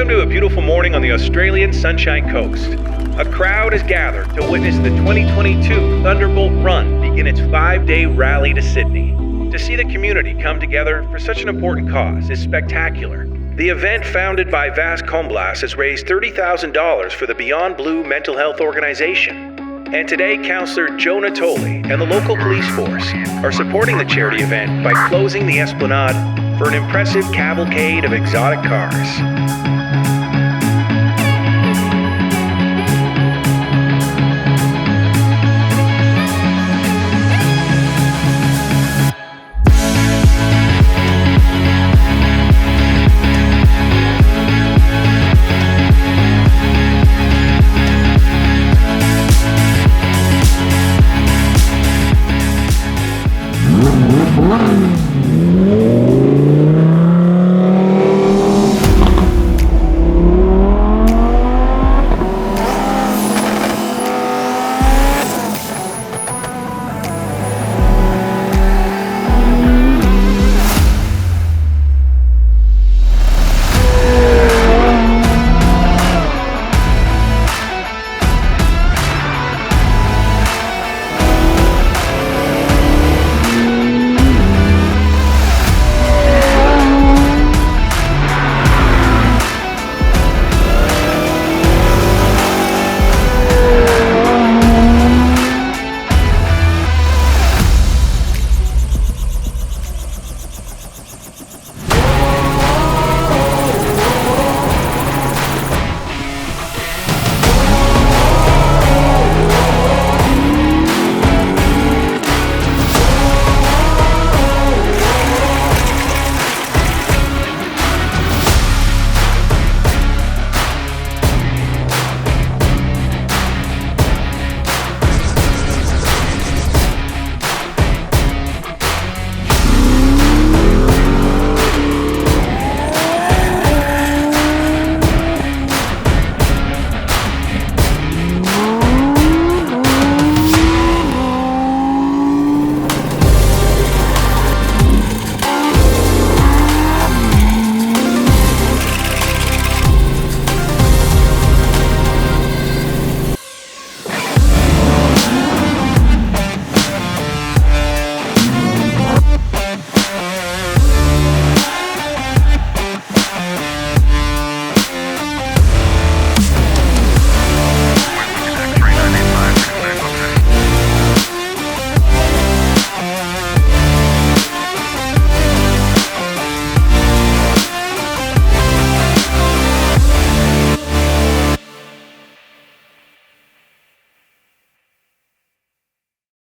Welcome to a beautiful morning on the Australian Sunshine Coast. A crowd has gathered to witness the 2022 Thunderbolt Run begin its 5-day rally to Sydney. To see the community come together for such an important cause is spectacular. The event, founded by Vas Comblas, has raised $30,000 for the Beyond Blue mental health organization. And today, Councillor Joe Natoli and the local police force are supporting the charity event by closing the Esplanade for an impressive cavalcade of exotic cars.